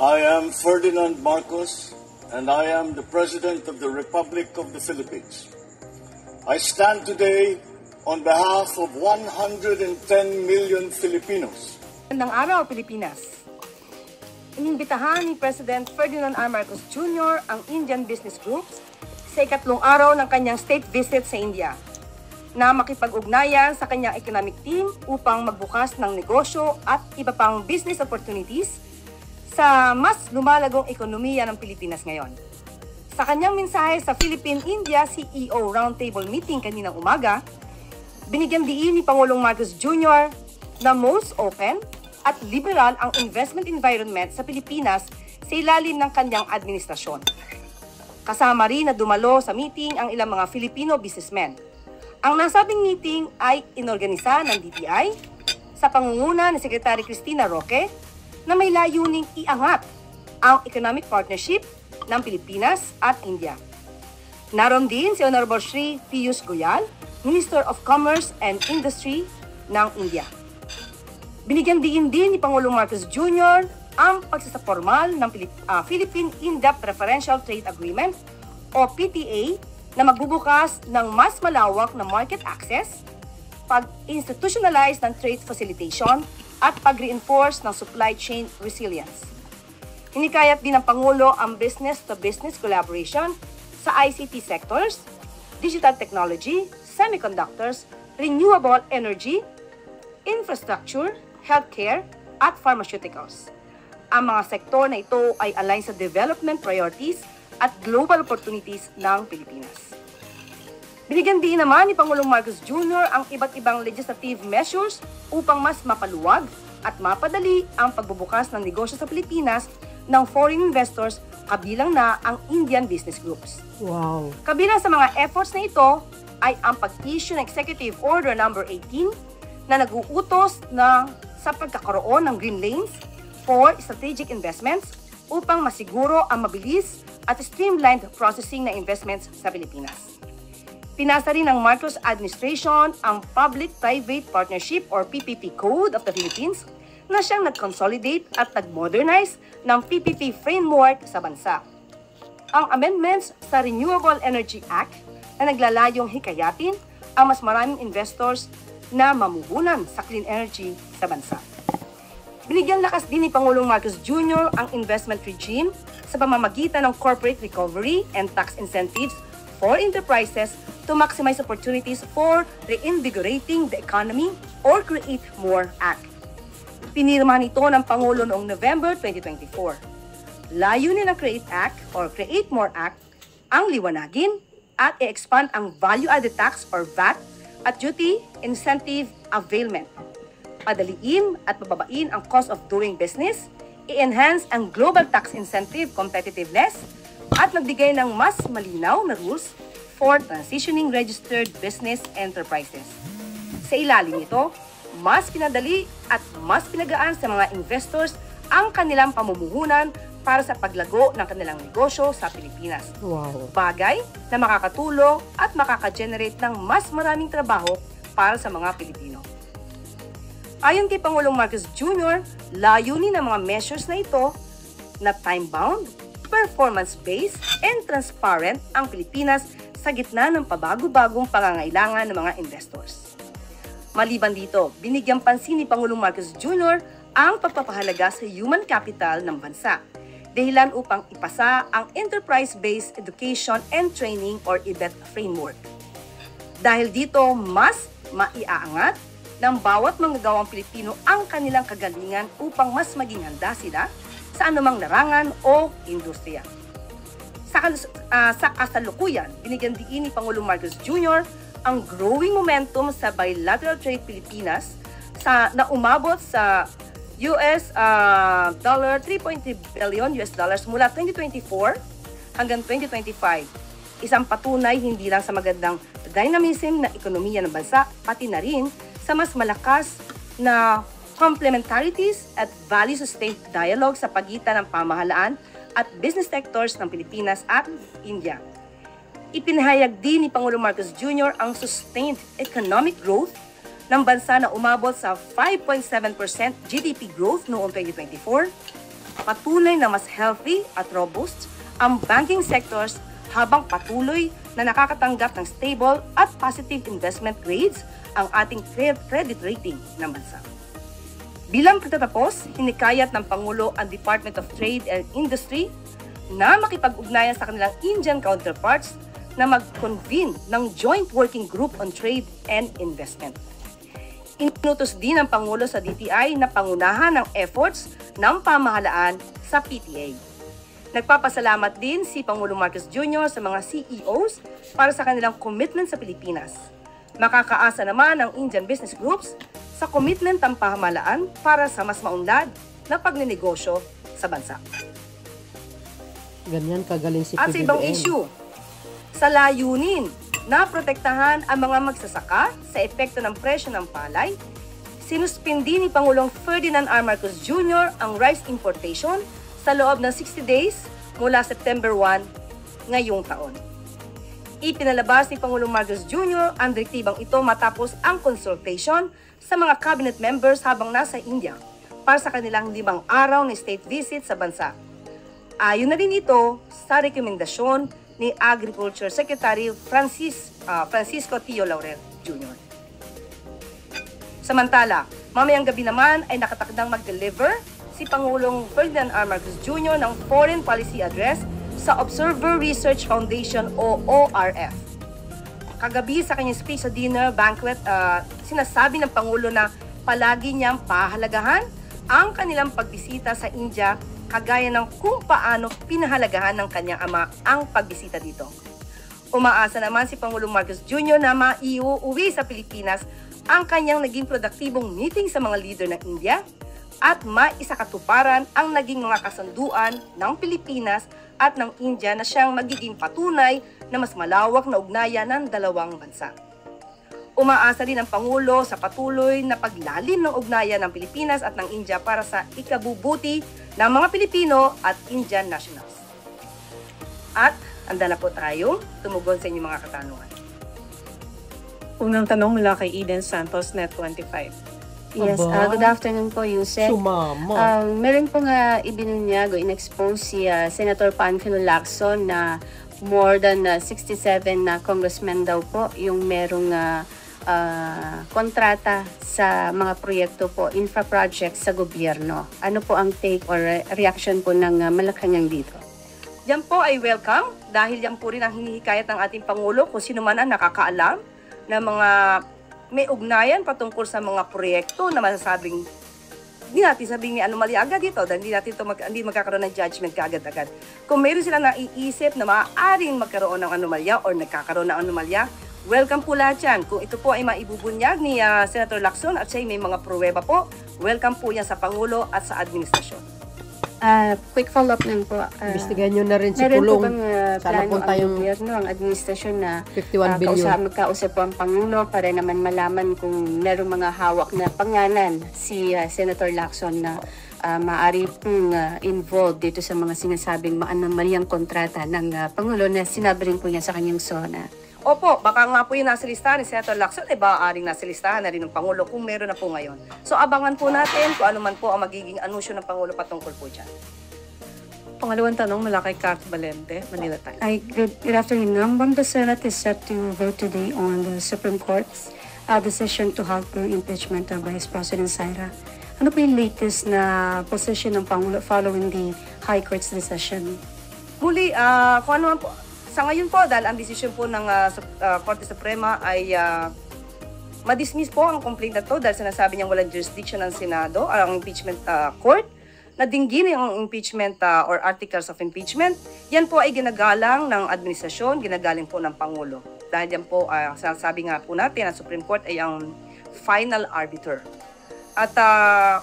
I am Ferdinand Marcos, and I am the President of the Republic of the Philippines. I stand today on behalf of 110 million Filipinos. Magandang araw, Pilipinas! Inimbitahan ni President Ferdinand R. Marcos Jr. ang Indian business groups sa ikatlong araw ng kanyang state visit sa India na makipag-ugnayan sa kanyang economic team upang magbukas ng negosyo at iba pang business opportunities sa mas lumalagong ekonomiya ng Pilipinas ngayon. Sa kanyang mensahe sa Philippine-India CEO Roundtable Meeting kaninang umaga, binigyan diin ni Pangulong Marcos Jr. na most open at liberal ang investment environment sa Pilipinas sa ilalim ng kanyang administrasyon. Kasama rin na dumalo sa meeting ang ilang mga Filipino businessmen. Ang nasabing meeting ay inorganisa ng DTI sa pangunguna ni Secretary Cristina Roque na may layuning iangat ang economic partnership ng Pilipinas at India. Naroon din si Honorable Shri Piyush Goyal, Minister of Commerce and Industry ng India. Binigyan din ni Pangulong Marcos Jr. ang pagsasapormal ng Philippine-India Preferential Trade Agreement o PTA na magbubukas ng mas malawak na market access, pag-institutionalize ng trade facilitation at pag-reinforce ng supply chain resilience. Hinikayat din ng Pangulo ang business-to-business collaboration sa ICT sectors, digital technology, semiconductors, renewable energy, infrastructure, healthcare, at pharmaceuticals. Ang mga sektor na ito ay align sa development priorities at global opportunities ng Pilipinas. Binigyan din naman ni Pangulong Marcos Jr. ang iba't ibang legislative measures upang mas mapaluwag at mapadali ang pagbubukas ng negosyo sa Pilipinas ng foreign investors kabilang na ang Indian business groups. Wow! Kabilang sa mga efforts na ito ay ang pag-issue ng Executive Order No. 18 na nag-uutos sa pagkakaroon ng green lanes for strategic investments upang masiguro ang mabilis at streamlined processing ng investments sa Pilipinas. Pinasa rin ng Marcos Administration ang Public-Private Partnership or PPP Code of the Philippines na siyang nag-consolidate at nag-modernize ng PPP framework sa bansa. Ang amendments sa Renewable Energy Act na naglalayong hikayatin ang mas maraming investors na mamuhunan sa clean energy sa bansa. Binigyan lakas din ni Pangulong Marcos Jr. ang investment regime sa pamamagitan ng corporate recovery and tax incentives for enterprises to maximize opportunities for reinvigorating the economy or Create More Act. Pinirma nito ng Pangulo noong November 2024. Layunin ng Create Act or Create More Act ang liwanagin at i-expand ang value-added tax or VAT at duty incentive availment. Padaliin at pababain ang cost of doing business, i-enhance ang global tax incentive competitiveness, at magbigay ng mas malinaw na rules for transitioning registered business enterprises. Sa ilalim nito, mas pinadali at mas pinagaan sa mga investors ang kanilang pamumuhunan para sa paglago ng kanilang negosyo sa Pilipinas. Wow! Bagay na makakatulong at makaka-generate ng mas maraming trabaho para sa mga Pilipino. Ayon kay Pangulong Marcos Jr., layunin ng mga measures na ito na time-bound, performance-based, and transparent ang Pilipinas sa gitna ng pabago-bagong pangangailangan ng mga investors. Maliban dito, binigyang pansin ni Pangulong Marcos Jr. ang pagpapahalaga sa human capital ng bansa, dahilan upang ipasa ang Enterprise-Based Education and Training or EBET framework. Dahil dito, mas maiaangat ng bawat manggagawang Pilipino ang kanilang kagalingan upang mas maging handa sila sa anumang larangan o industriya. Sa kasalukuyan, binigyan din ni Pangulong Marcos Jr. ang growing momentum sa bilateral trade Pilipinas na umabot sa $3.3 billion mula 2024 hanggang 2025. Isang patunay hindi lang sa magandang dynamism na ekonomiya ng bansa, pati na rin sa mas malakas na complementarities at value-sustained dialogue sa pagitan ng pamahalaan at business sectors ng Pilipinas at India. Ipinahayag din ni Pangulong Marcos Jr. ang sustained economic growth ng bansa na umabot sa 5.7% GDP growth noong 2024 patuloy na mas healthy at robust ang banking sectors habang patuloy na nakakatanggap ng stable at positive investment grades ang ating credit rating ng bansa. Bilang pagtatapos, hinikayat ng Pangulo ang Department of Trade and Industry na makipag-ugnayan sa kanilang Indian counterparts na mag-convene ng Joint Working Group on Trade and Investment. Inutos din ng Pangulo sa DTI na pangunahan ng efforts ng pamahalaan sa PTA. Nagpapasalamat din si Pangulong Marcos Jr. sa mga CEOs para sa kanilang commitment sa Pilipinas. Makakaasa naman ang Indian business groups sa commitment ng pamahalaan para sa mas maunlad na pagnenegosyo sa bansa. Ganyan kagaling si At sa ibang issue, sa layunin na protektahan ang mga magsasaka sa epekto ng presyo ng palay, sinuspindi ni Pangulong Ferdinand R. Marcos Jr. ang rice importation sa loob ng 60 days mula September 1 ngayong taon. Ipinalabas ni Pangulong Marcos Jr. ang direktibang ito matapos ang consultation sa mga cabinet members habang nasa India para sa kanilang 5 araw na state visit sa bansa. Ayon na rin ito sa rekomendasyon ni Agriculture Secretary Francisco Tio Laurel Jr. Samantala, mamayang gabi naman ay nakatakdang mag-deliver si Pangulong Ferdinand R. Marcos Jr. ng Foreign Policy Address sa Observer Research Foundation o ORF. Kagabi sa kanyang speech sa dinner banquet, sinasabi ng Pangulo na palagi niyang pahalagahan ang kanilang pagbisita sa India kagaya ng kung paano pinahalagahan ng kanyang ama ang pagbisita dito. Umaasa naman si Pangulong Marcos Jr. na maiuwi sa Pilipinas ang kanyang naging produktibong meeting sa mga leader ng India at maisakatuparan ang naging mga kasunduan ng Pilipinas at ng India na siyang magiging patunay na mas malawak na ugnayan ng dalawang bansa. Umaasa rin ang Pangulo sa patuloy na paglalim ng ugnayan ng Pilipinas at ng India para sa ikabubuti ng mga Pilipino at Indian nationals. At handa na po tayo tumugon sa inyong mga katanungan. Unang tanong mula kay Eden Santos, Net25. Yes, good afternoon po, Yusek. Sumama. Meron po nga ibinunyag o in-expose si Senator Panfilo Lacson na more than 67 na congressmen daw po yung merong kontrata sa mga proyekto po, infra projects sa gobyerno. Ano po ang take or reaction po ng Malacanang dito? Yan po ay welcome dahil yan po rin ang hinihikayat ng ating Pangulo kung sino man ang nakakaalam ng mga may ugnayan patungkol sa mga proyekto na masasabing hindi natin sabing may anomalya agad dito dahil hindi magkakaroon ng judgment kaagad-agad. Kung mayroon silang naiisip na maaaring magkaroon ng anomalya o nagkakaroon ng anomalya, welcome po lahat yan. Kung ito po ay maibubunyag ni Senator Lacson at siya may mga pruweba po, welcome po yan sa Pangulo at sa administrasyon. Quick follow-up lang po. Imbestigahan nyo na rin si meron Pulong. po bang Sana plano po ang tayong gobyerno, ang administrasyon na 51 billion. magkausap po ang Pangulo para naman malaman kung merong mga hawak na pangalan si Senator Lacson na maaari pong involved dito sa mga sinasabing maanomalyang kontrata ng Pangulo na sinabi rin po niya sa kanyang SONA. Opo, baka nga po yung nasa listahan ni Senator Lacson, maaaring nasa listahan na rin ng Pangulo kung meron na po ngayon. So abangan po natin kung ano man po ang magiging anunsyo ng Pangulo patungkol po dyan. Pangalawang tanong mula kay Kat Valente, Manila Times. Good afternoon. The Senate is set to vote today on the Supreme Court's decision to halt the impeachment of Vice President Sara. Ano po yung latest na position ng Pangulo following the High Court's decision? Muli, kung ano man po, sa ngayon po, dahil ang desisyon po ng Korte Suprema ay ma-dismiss po ang complaint na to dahil sinasabi niyang walang jurisdiction ng Senado o ang impeachment court na dinggin ang impeachment or articles of impeachment. Yan po ay ginagalang ng administrasyon, ginagaling po ng Pangulo. Dahil yan po, sabi nga po natin, ang Supreme Court ay ang final arbiter. At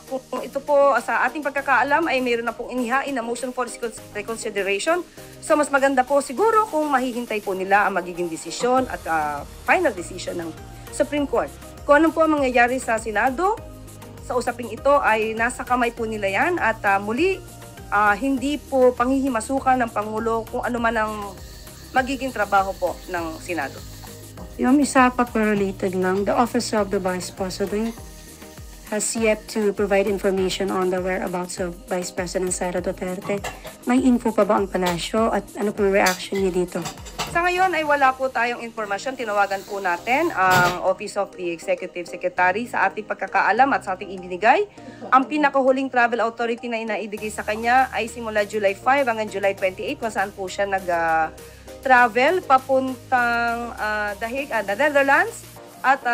kung ito po sa ating pagkakaalam ay mayroon na pong inihain na motion for reconsideration. So mas maganda po siguro kung mahihintay po nila ang magiging desisyon at final decision ng Supreme Court. Kung ano po ang mangyayari sa Senado, sa usaping ito ay nasa kamay po nila yan at muli hindi po panghihimasukan ng Pangulo kung ano man ang magiging trabaho po ng Senado. Yung isa pa related lang, the Office of the Vice President has yet to provide information on the whereabouts of Vice President Sara Duterte. May info pa ba ang palasyo at ano po reaction niya dito? Sa ngayon ay wala po tayong informasyon. Tinawagan po natin ang Office of the Executive Secretary sa ating pagkakaalam at sa ating ibinigay. Ang pinakahuling travel authority na inaibigay sa kanya ay simula July 5 hanggang July 28 kung saan po siya nag-travel papuntang the Netherlands at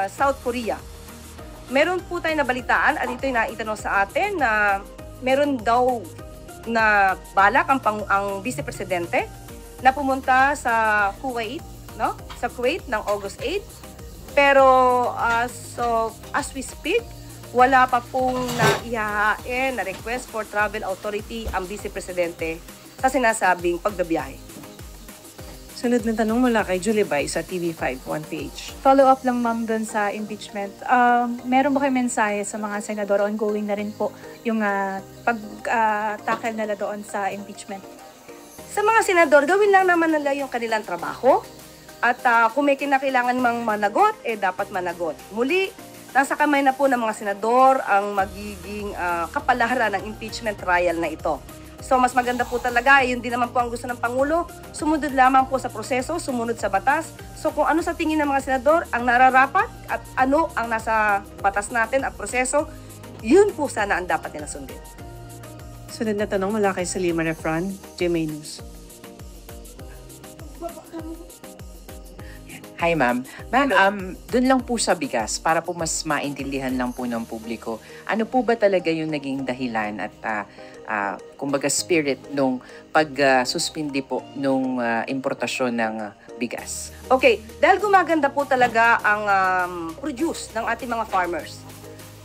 South Korea. Meron po tayong nabalitaan at ito'y naitanong sa atin na meron daw na balak ang Vice Presidente na pumunta sa Kuwait, no? Sa Kuwait ng August 8. Pero as we speak, wala pa pong naihahain na request for travel authority ang Vice Presidente sa sinasabing pagbabiyahe. Sunod na tanong mula kay Julie Bay sa TV5 1PH. Follow up lang ma'am doon sa impeachment. Meron ba kayo mensahe sa mga senador? Ongoing na rin po yung pag-tackle nila doon sa impeachment. Sa mga senador, gawin lang naman nila yung kanilang trabaho. At kung may kinakailangan mang managot, dapat managot. Muli, nasa kamay na po ng mga senador ang magiging kapalaran ng impeachment trial na ito. So mas maganda po talaga, yun din naman po ang gusto ng Pangulo, sumunod lamang po sa proseso, sumunod sa batas. So kung ano sa tingin ng mga senador ang nararapat at ano ang nasa batas natin at proseso, yun po sana ang dapat nila sundin. Sunod na tanong mula kay Salima Refran, GMA News. Hi ma'am. Ma'am, dun lang po sa bigas para po mas maintindihan lang po ng publiko. Ano po ba talaga yung naging dahilan at kumbaga spirit nung pag-suspindi po nung importasyon ng bigas? Okay, dahil gumaganda po talaga ang produce ng ating mga farmers.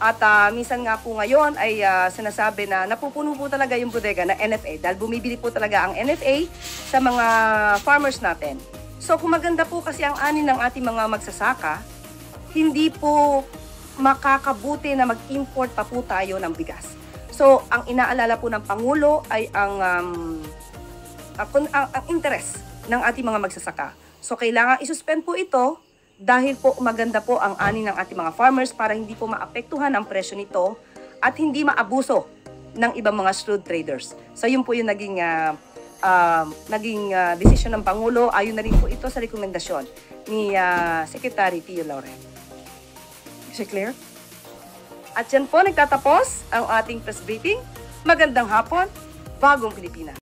At minsan nga po ngayon ay sinasabi na napupuno po talaga yung bodega na NFA dahil bumibili po talaga ang NFA sa mga farmers natin. So kung maganda po kasi ang ani ng ating mga magsasaka, hindi po makakabuti na mag-import pa po tayo ng bigas. So ang inaalala po ng Pangulo ay ang interest ng ating mga magsasaka. So kailangan isuspend po ito dahil po maganda po ang ani ng ating mga farmers para hindi po maapektuhan ang presyo nito at hindi maabuso ng ibang mga shrewd traders. So yun po yung naging desisyon ng Pangulo. Ayon na rin po ito sa rekomendasyon ni Secretary Pio Lauren. Is it clear? At yan po nagtatapos ang ating press briefing. Magandang hapon, Bagong Pilipinas.